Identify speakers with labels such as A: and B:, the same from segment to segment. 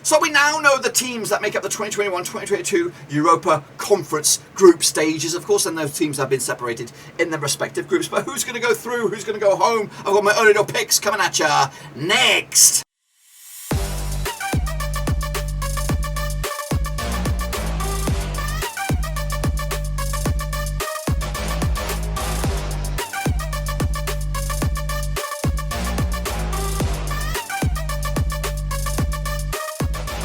A: So we now know the teams that make up the 2021-2022 Europa Conference Group stages, of course, and those teams have been separated in their respective groups. But who's going to go through? Who's going to go home? I've got my early little picks coming at ya next.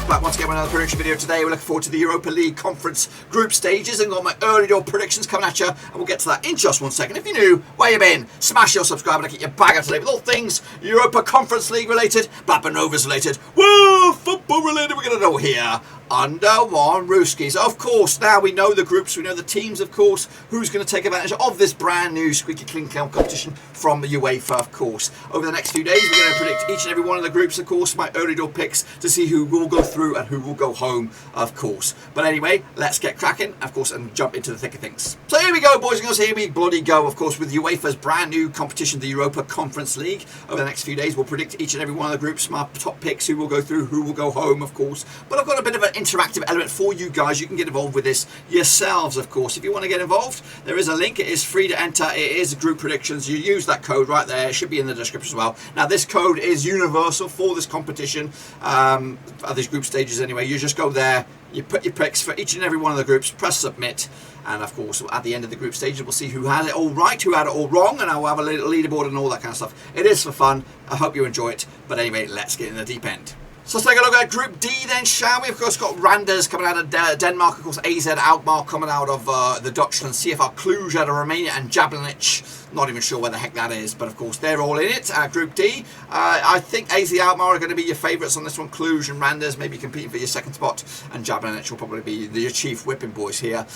A: Back once again with another prediction video today. We're looking forward to the Europa League Conference Group stages and got my early door predictions coming at you, and we'll get to that in just 1 second. If you're new, where you been? Smash your subscribe and get your bag up today with all things Europa Conference League related, Bapper Novas related, World Football related. We're going to know here under one Rooskies. Of course, now we know the groups, we know the teams, of course, who's going to take advantage of this brand new squeaky clean competition from the UEFA, of course. Over the next few days, we're going to predict each and every one of the groups, of course, my early door picks to see who will go through and who will go home, of course. But anyway, let's get cracking, of course, and jump into the thick of things. So here we go, boys and girls, here we bloody go, of course, with UEFA's brand new competition, the Europa Conference League. Over the next few days, we'll predict each and every one of the groups, my top picks, who will go through, who will go home, of course. But I've got a bit of an interactive element for you guys. You can get involved with this yourselves, of course. If you want to get involved, there is a link. It is free to enter. It is group predictions. You use that code right there. It should be in the description as well. Now, this code is universal for this competition, at these group stages anyway. You just go there, you put your picks for each and every one of the groups, press submit, and of course at the end of the group stages we'll see who had it all right, who had it all wrong, and I'll have a little leaderboard and all that kind of stuff. It is for fun. I hope you enjoy it. But anyway, let's get in the deep end. So let's take a look at Group D then, shall we? Of course, got Randers coming out of Denmark, of course, AZ Alkmaar coming out of the Dutchland, CFR Cluj out of Romania, and Jablonec. Not even sure where the heck that is, but of course they're all in it. Group D, I think AZ Alkmaar are going to be your favourites on this one. Cluj and Randers maybe competing for your second spot, and Jablonec will probably be your chief whipping boys here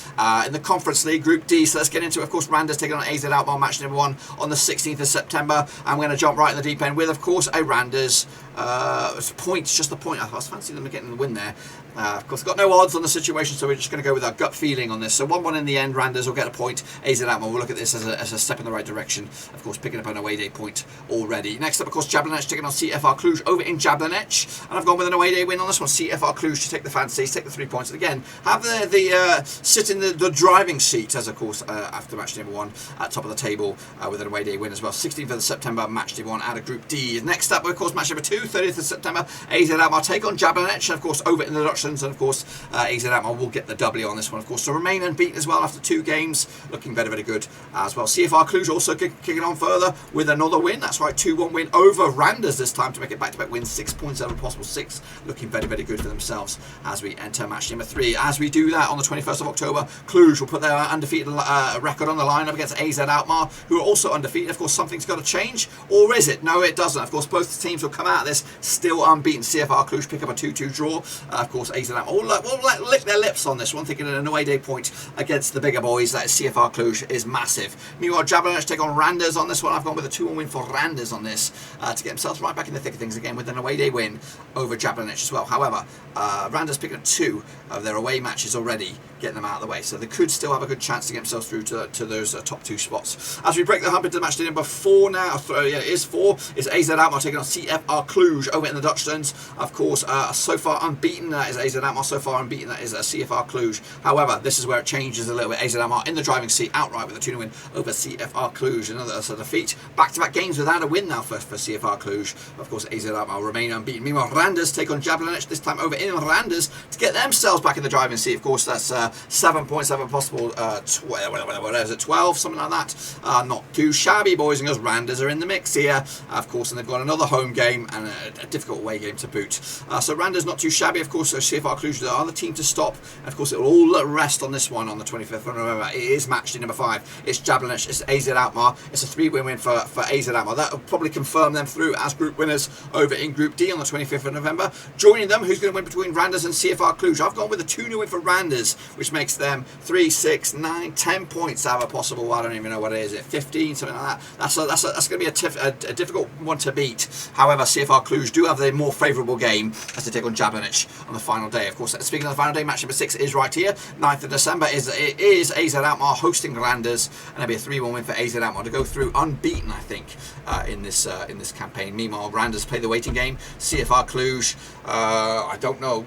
A: in the Conference League Group D. So let's get into it. Of course, Randers taking on AZ Alkmaar, match number 1 on the 16th of September. I'm going to jump right in the deep end with, of course, a Randers point, just a point. I was fancying them getting the win there. Of course, got no odds on the situation, so we're just going to go with our gut feeling on this. So 1-1 in the end, Randers will get a point. AZ Alkmaar will look at this as a step in the right direction. Of course, picking up an away day point already. Next up, of course, Jablonec taking on CFR Cluj over in Jablonec. And I've gone with an away day win on this one. CFR Cluj to take the fancies, take the 3 points. And again, have the sit in the driving seat, as of course, after match number 1 at top of the table with an away day win as well. 16th of September, match day 1 out of Group D. Next up, of course, match number 2, 30th of September, AZ Alkmaar take on Jablonec. And of course, over in the Dutchlands, and of course, AZ Alkmaar will get the W on this one, of course. So remain unbeaten as well after 2 games, looking very, very good as well. CFR Cluj also kicking on further with another win. That's right, 2-1 win over Randers this time to make it back-to-back wins. 6 points out of a possible 6, looking very, very good for themselves as we enter match number 3. As we do that on the 21st of October, Cluj will put their undefeated record on the line up against AZ Alkmaar, who are also undefeated. Of course, something's got to change, or is it? No, it doesn't. Of course, both teams will come out of this still unbeaten. CFR Cluj pick up a 2-2 draw. Of course, AZ Alkmaar will lick their lips on this one, thinking an away day point against the bigger boys, that is CFR Cluj, is massive. Meanwhile, Jablonec take on Randers on this one. I've gone with a 2-1 win for Randers on this to get themselves right back in the thick of things again with an away day win over Jablonec as well. However, Randers picking up 2 of their away matches already, getting them out of the way, so they could still have a good chance to get themselves through to those top 2 spots. As we break the hump into match day number 4 now, yeah, it is 4, is AZ Alkmaar taking on CFR Cluj over in the Dutchlands. Of course, so far unbeaten, that is AZ Alkmaar. So far unbeaten, that is CFR Cluj. However, this is where it changes a little bit. AZ Alkmaar in the driving seat outright with a 2-0 win over CFR Cluj. Another defeat. Back-to-back games without a win now for CFR Cluj. Of course, AZ Alkmaar remain unbeaten. Meanwhile, Randers take on Jablonec, this time over in Randers to get themselves back in the driving seat. Of course, that's 7 points out of a possible 12, something like that. Not too shabby, boys and girls. Randers are in the mix here, of course, and they've got another home game and a difficult away game to boot. So Randers not too shabby, of course. So CFR Cluj are the team to stop, and of course it will all rest on this one on the 25th of November. It is match day number 5. It's Jablonec, it's AZ Alkmaar. It's a 3-win win for AZ Alkmaar. That will probably confirm them through as group winners over in Group D on the 25th of November. Joining them, who's going to win between Randers and CFR Cluj? I've gone with a 2-0 win for Randers, which makes them 3, 6, 9, 10 points out of a possible, I don't even know what it is, 15, something like that. That's going to be a difficult one to beat. However, CFR Cluj do have the more favourable game as they take on Jablonec on the final day. Of course, speaking of the final day, match number 6 is right here. 9th of December is AZ Alkmaar hosting Randers, and it'll be a 3-1 win for AZ Alkmaar to go through unbeaten, I think, in this campaign. Meanwhile, Randers play the waiting game. CFR Cluj, I don't know.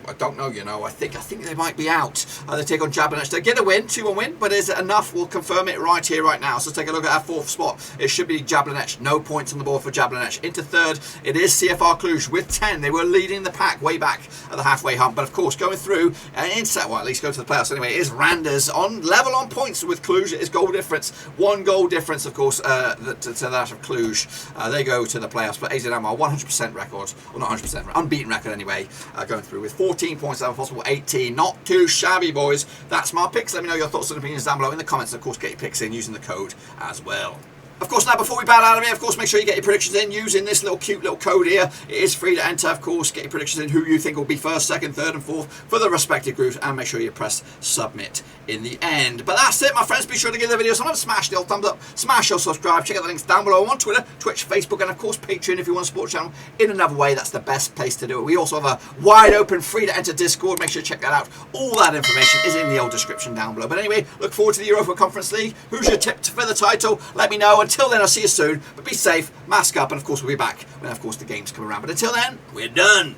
A: You know, I think they might be out. They take on Jablonec. They get a win, 2-1 win, but is it enough? We'll confirm it right here, right now. So let's take a look at our 4th spot. It should be Jablonec. No points on the board for Jablonec. Into 3rd, it is CFR Cluj with 10. They were leading the pack way back at the halfway hump, but of course going through well, at least go to the playoffs anyway. It is Randers on level on points with Cluj. It is goal difference, 1 goal difference, of course, to that of Cluj. They go to the playoffs, but AZ Alkmaar 100% record, or not 100%, unbeaten record anyway, going through with 14 points out of possible 18. Not too shabby, boys. That's my picks. Let me know your thoughts and opinions down below in the comments. Of course, get your picks in using the code as well. Of course, now before we bow out of here, of course, make sure you get your predictions in using this cute little code here. It is free to enter, of course. Get your predictions in, who you think will be 1st, 2nd, 3rd and 4th for the respective groups, and make sure you press submit in the end. But that's it, my friends. Be sure to give the video some love, smash the old thumbs up, smash your subscribe, check out the links down below on Twitter, Twitch, Facebook, and of course Patreon if you want to support the channel in another way. That's the best place to do it. We also have a wide open, free to enter Discord. Make sure to check that out. All that information is in the old description down below. But anyway, look forward to the Europa Conference League. Who's your tip for the title? Let me know. Until then, I'll see you soon. But be safe, mask up, and of course we'll be back when, of course, the games come around. But until then, we're done.